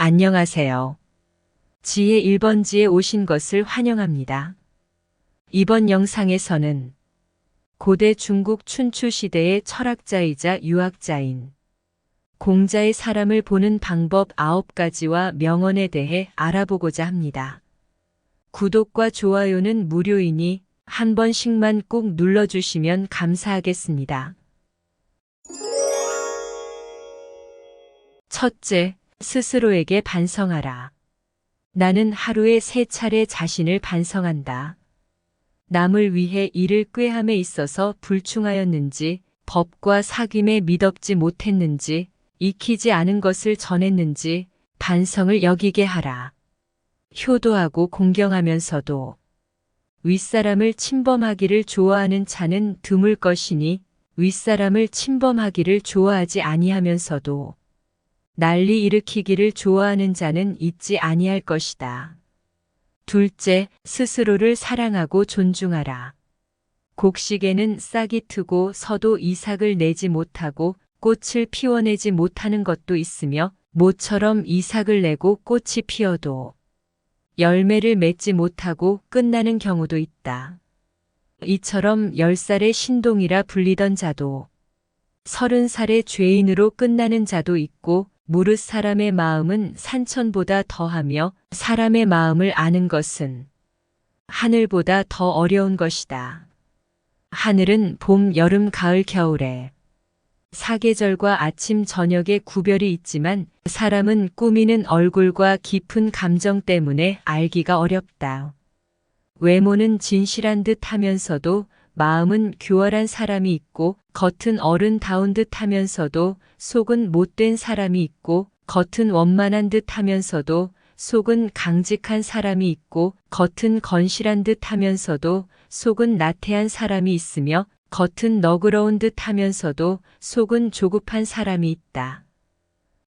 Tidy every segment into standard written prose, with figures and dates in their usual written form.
안녕하세요. 지혜 1번지에 오신 것을 환영합니다. 이번 영상에서는 고대 중국 춘추 시대의 철학자이자 유학자인 공자의 사람을 보는 방법 9가지와 명언에 대해 알아보고자 합니다. 구독과 좋아요는 무료이니 한 번씩만 꼭 눌러주시면 감사하겠습니다. 첫째, 스스로에게 반성하라. 나는 하루에 3차례 자신을 반성한다. 남을 위해 일을 꾀함에 있어서 불충하였는지, 법과 사귐에 미덥지 못했는지, 익히지 않은 것을 전했는지 반성을 여기게 하라. 효도하고 공경하면서도 윗사람을 침범하기를 좋아하는 자는 드물 것이니 윗사람을 침범하기를 좋아하지 아니하면서도 난리 일으키기를 좋아하는 자는 있지 아니할 것이다. 둘째, 스스로를 사랑하고 존중하라. 곡식에는 싹이 트고 서도 이삭을 내지 못하고 꽃을 피워내지 못하는 것도 있으며 모처럼 이삭을 내고 꽃이 피어도 열매를 맺지 못하고 끝나는 경우도 있다. 이처럼 10살의 신동이라 불리던 자도 30살의 죄인으로 끝나는 자도 있고 무릇 사람의 마음은 산천보다 더하며 사람의 마음을 아는 것은 하늘보다 더 어려운 것이다. 하늘은 봄, 여름, 가을, 겨울에 사계절과 아침, 저녁에 구별이 있지만 사람은 꾸미는 얼굴과 깊은 감정 때문에 알기가 어렵다. 외모는 진실한 듯 하면서도 마음은 교활한 사람이 있고 겉은 어른다운 듯 하면서도 속은 못된 사람이 있고 겉은 원만한 듯 하면서도 속은 강직한 사람이 있고 겉은 건실한 듯 하면서도 속은 나태한 사람이 있으며 겉은 너그러운 듯 하면서도 속은 조급한 사람이 있다.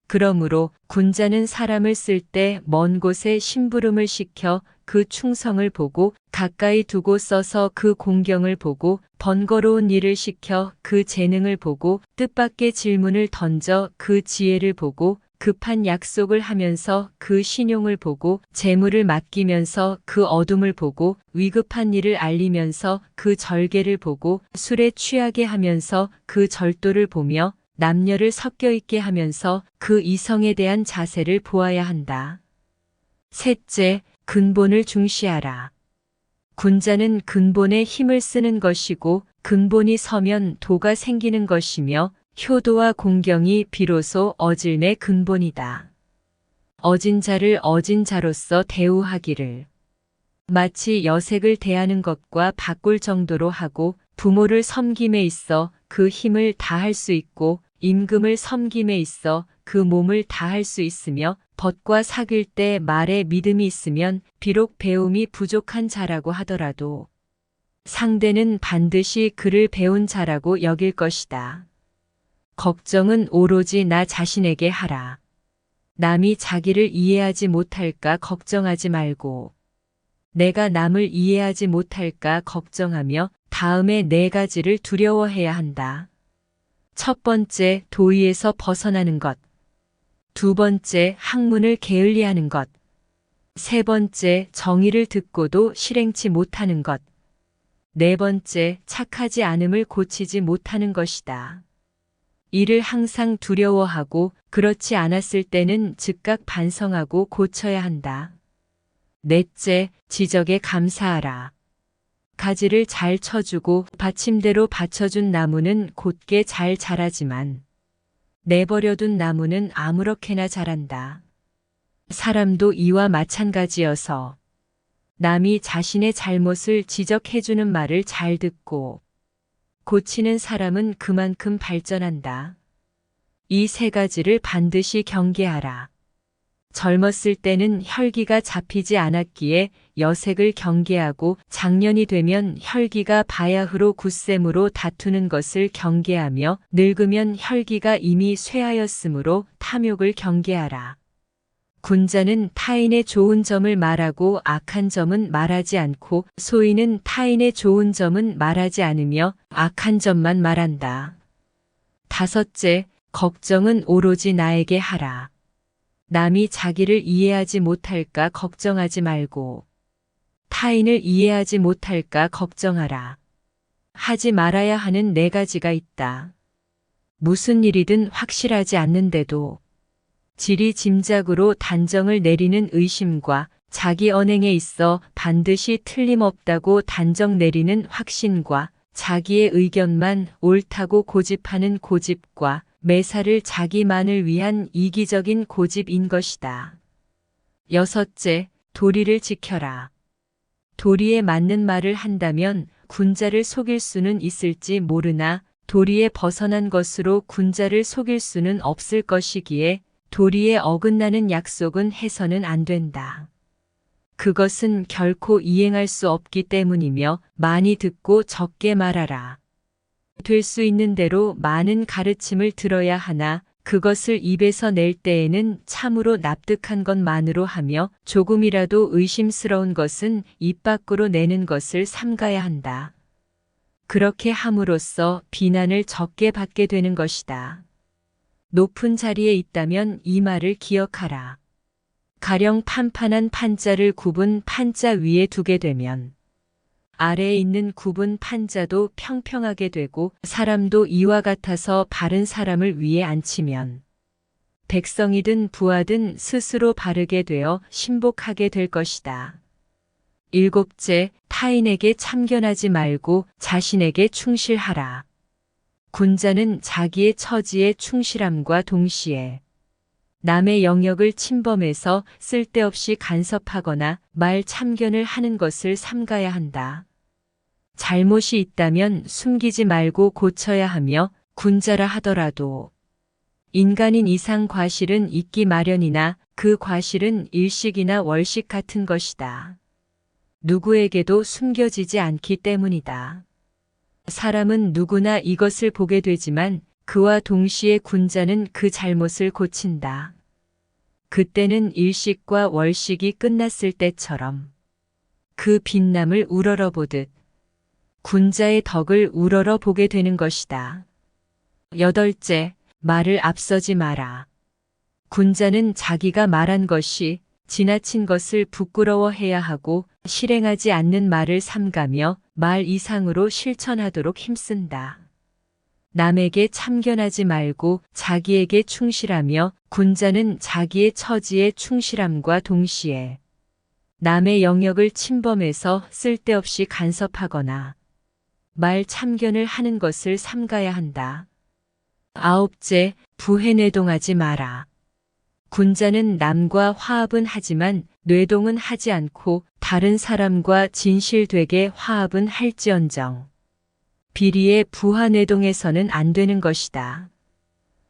그러므로 군자는 사람을 쓸 때 먼 곳에 심부름을 시켜 그 충성을 보고 가까이 두고 써서 그 공경을 보고 번거로운 일을 시켜 그 재능을 보고 뜻밖의 질문을 던져 그 지혜를 보고 급한 약속을 하면서 그 신용을 보고 재물을 맡기면서 그 어둠을 보고 위급한 일을 알리면서 그 절개를 보고 술에 취하게 하면서 그 절도를 보며 남녀를 섞여 있게 하면서 그 이성에 대한 자세를 보아야 한다. 셋째, 근본을 중시하라. 군자는 근본에 힘을 쓰는 것이고 근본이 서면 도가 생기는 것이며 효도와 공경이 비로소 어질매 근본이다. 어진 자를 어진 자로서 대우하기를 마치 여색을 대하는 것과 바꿀 정도로 하고 부모를 섬김에 있어 그 힘을 다할 수 있고 임금을 섬김에 있어 그 몸을 다할 수 있으며 벗과 사귈 때 말에 믿음이 있으면 비록 배움이 부족한 자라고 하더라도 상대는 반드시 그를 배운 자라고 여길 것이다. 걱정은 오로지 나 자신에게 하라. 남이 자기를 이해하지 못할까 걱정하지 말고 내가 남을 이해하지 못할까 걱정하며 다음에 4가지를 두려워해야 한다. 첫 번째, 도의에서 벗어나는 것. 두 번째, 학문을 게을리하는 것. 세 번째, 정의를 듣고도 실행치 못하는 것. 네 번째, 착하지 않음을 고치지 못하는 것이다. 이를 항상 두려워하고 그렇지 않았을 때는 즉각 반성하고 고쳐야 한다. 넷째, 지적에 감사하라. 가지를 잘 쳐주고 받침대로 받쳐준 나무는 곧게 잘 자라지만 내버려둔 나무는 아무렇게나 자란다. 사람도 이와 마찬가지여서 남이 자신의 잘못을 지적해주는 말을 잘 듣고 고치는 사람은 그만큼 발전한다. 이 3가지를 반드시 경계하라. 젊었을 때는 혈기가 잡히지 않았기에 여색을 경계하고 장년이 되면 혈기가 바야흐로 굳셈으로 다투는 것을 경계하며 늙으면 혈기가 이미 쇠하였으므로 탐욕을 경계하라. 군자는 타인의 좋은 점을 말하고 악한 점은 말하지 않고 소인은 타인의 좋은 점은 말하지 않으며 악한 점만 말한다. 다섯째, 걱정은 오로지 나에게 하라. 남이 자기를 이해하지 못할까 걱정하지 말고 타인을 이해하지 못할까 걱정하라. 하지 말아야 하는 4가지가 있다. 무슨 일이든 확실하지 않는데도 지리짐작으로 단정을 내리는 의심과 자기 언행에 있어 반드시 틀림없다고 단정 내리는 확신과 자기의 의견만 옳다고 고집하는 고집과 매사를 자기만을 위한 이기적인 고집인 것이다. 6째, 도리를 지켜라. 도리에 맞는 말을 한다면 군자를 속일 수는 있을지 모르나 도리에 벗어난 것으로 군자를 속일 수는 없을 것이기에 도리에 어긋나는 약속은 해서는 안 된다. 그것은 결코 이행할 수 없기 때문이며 많이 듣고 적게 말하라. 될 수 있는 대로 많은 가르침을 들어야 하나 그것을 입에서 낼 때에는 참으로 납득한 것만으로 하며 조금이라도 의심스러운 것은 입 밖으로 내는 것을 삼가야 한다. 그렇게 함으로써 비난을 적게 받게 되는 것이다. 높은 자리에 있다면 이 말을 기억하라. 가령 판판한 판자를 굽은 판자 위에 두게 되면 아래에 있는 굽은 판자도 평평하게 되고 사람도 이와 같아서 바른 사람을 위에 앉히면 백성이든 부하든 스스로 바르게 되어 신복하게 될 것이다. 7째, 타인에게 참견하지 말고 자신에게 충실하라. 군자는 자기의 처지에 충실함과 동시에 남의 영역을 침범해서 쓸데없이 간섭하거나 말 참견을 하는 것을 삼가야 한다. 잘못이 있다면 숨기지 말고 고쳐야 하며 군자라 하더라도 인간인 이상 과실은 있기 마련이나 그 과실은 일식이나 월식 같은 것이다. 누구에게도 숨겨지지 않기 때문이다. 사람은 누구나 이것을 보게 되지만 그와 동시에 군자는 그 잘못을 고친다. 그때는 일식과 월식이 끝났을 때처럼 그 빛남을 우러러보듯 군자의 덕을 우러러 보게 되는 것이다. 8째, 말을 앞서지 마라. 군자는 자기가 말한 것이 지나친 것을 부끄러워해야 하고 실행하지 않는 말을 삼가며 말 이상으로 실천하도록 힘쓴다. 남에게 참견하지 말고 자기에게 충실하며 군자는 자기의 처지에 충실함과 동시에 남의 영역을 침범해서 쓸데없이 간섭하거나 말 참견을 하는 것을 삼가야 한다. 9째, 부해뇌동하지 마라. 군자는 남과 화합은 하지만 뇌동은 하지 않고 다른 사람과 진실되게 화합은 할지언정 비리의 부하뇌동해서는 안 되는 것이다.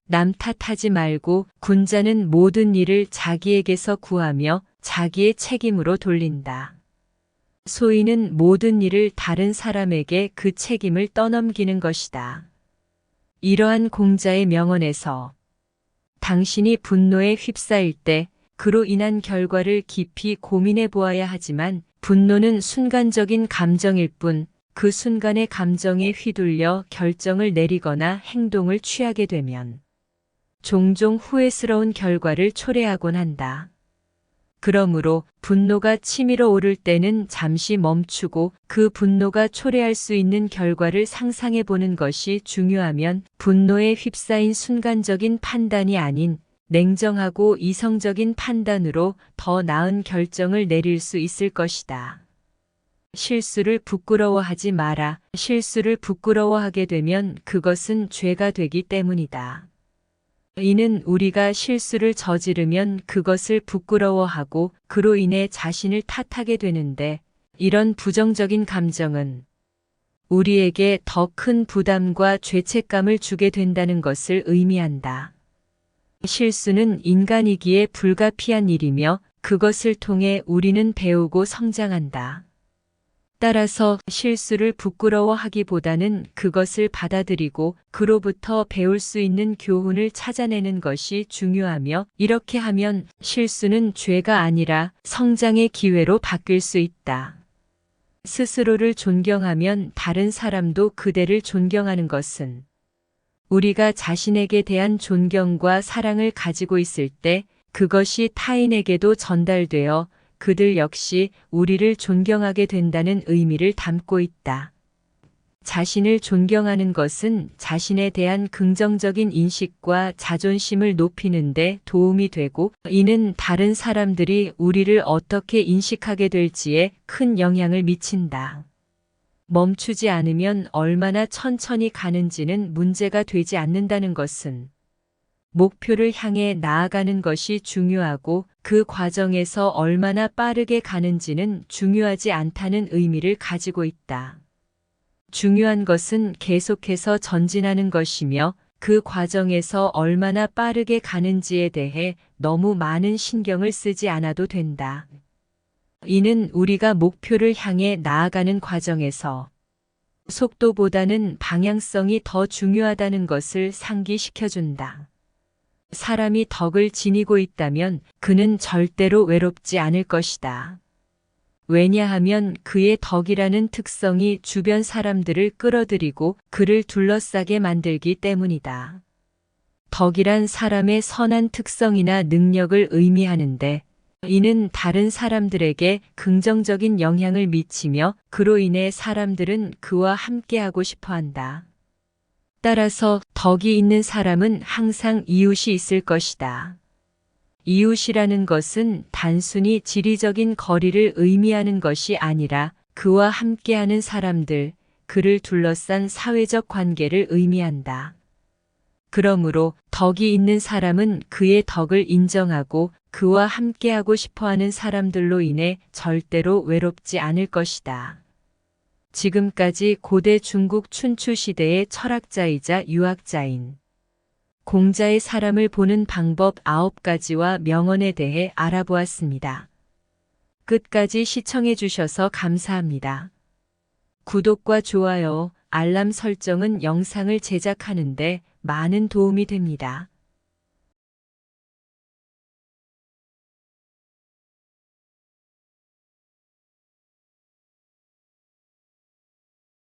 남 탓하지 말고 군자는 모든 일을 자기에게서 구하며 자기의 책임으로 돌린다. 소인은 모든 일을 다른 사람에게 그 책임을 떠넘기는 것이다. 이러한 공자의 명언에서 당신이 분노에 휩싸일 때 그로 인한 결과를 깊이 고민해 보아야 하지만 분노는 순간적인 감정일 뿐 그 순간의 감정에 휘둘려 결정을 내리거나 행동을 취하게 되면 종종 후회스러운 결과를 초래하곤 한다. 그러므로 분노가 치밀어 오를 때는 잠시 멈추고 그 분노가 초래할 수 있는 결과를 상상해 보는 것이 중요하면 분노에 휩싸인 순간적인 판단이 아닌 냉정하고 이성적인 판단으로 더 나은 결정을 내릴 수 있을 것이다. 실수를 부끄러워하지 마라. 실수를 부끄러워하게 되면 그것은 죄가 되기 때문이다. 이는 우리가 실수를 저지르면 그것을 부끄러워하고 그로 인해 자신을 탓하게 되는데 이런 부정적인 감정은 우리에게 더 큰 부담과 죄책감을 주게 된다는 것을 의미한다. 실수는 인간이기에 불가피한 일이며 그것을 통해 우리는 배우고 성장한다. 따라서 실수를 부끄러워하기보다는 그것을 받아들이고 그로부터 배울 수 있는 교훈을 찾아내는 것이 중요하며 이렇게 하면 실수는 죄가 아니라 성장의 기회로 바뀔 수 있다. 스스로를 존경하면 다른 사람도 그대를 존경하는 것은 우리가 자신에게 대한 존경과 사랑을 가지고 있을 때 그것이 타인에게도 전달되어 그들 역시 우리를 존경하게 된다는 의미를 담고 있다. 자신을 존경하는 것은 자신에 대한 긍정적인 인식과 자존심을 높이는 데 도움이 되고, 이는 다른 사람들이 우리를 어떻게 인식하게 될지에 큰 영향을 미친다. 멈추지 않으면 얼마나 천천히 가는지는 문제가 되지 않는다는 것은 목표를 향해 나아가는 것이 중요하고, 그 과정에서 얼마나 빠르게 가는지는 중요하지 않다는 의미를 가지고 있다. 중요한 것은 계속해서 전진하는 것이며, 그 과정에서 얼마나 빠르게 가는지에 대해 너무 많은 신경을 쓰지 않아도 된다. 이는 우리가 목표를 향해 나아가는 과정에서 속도보다는 방향성이 더 중요하다는 것을 상기시켜준다. 사람이 덕을 지니고 있다면 그는 절대로 외롭지 않을 것이다. 왜냐하면 그의 덕이라는 특성이 주변 사람들을 끌어들이고 그를 둘러싸게 만들기 때문이다. 덕이란 사람의 선한 특성이나 능력을 의미하는데, 이는 다른 사람들에게 긍정적인 영향을 미치며 그로 인해 사람들은 그와 함께하고 싶어 한다. 따라서 덕이 있는 사람은 항상 이웃이 있을 것이다. 이웃이라는 것은 단순히 지리적인 거리를 의미하는 것이 아니라 그와 함께하는 사람들, 그를 둘러싼 사회적 관계를 의미한다. 그러므로 덕이 있는 사람은 그의 덕을 인정하고 그와 함께하고 싶어하는 사람들로 인해 절대로 외롭지 않을 것이다. 지금까지 고대 중국 춘추 시대의 철학자이자 유학자인 공자의 사람을 보는 방법 9가지와 명언에 대해 알아보았습니다. 끝까지 시청해 주셔서 감사합니다. 구독과 좋아요, 알람 설정은 영상을 제작하는 데 많은 도움이 됩니다.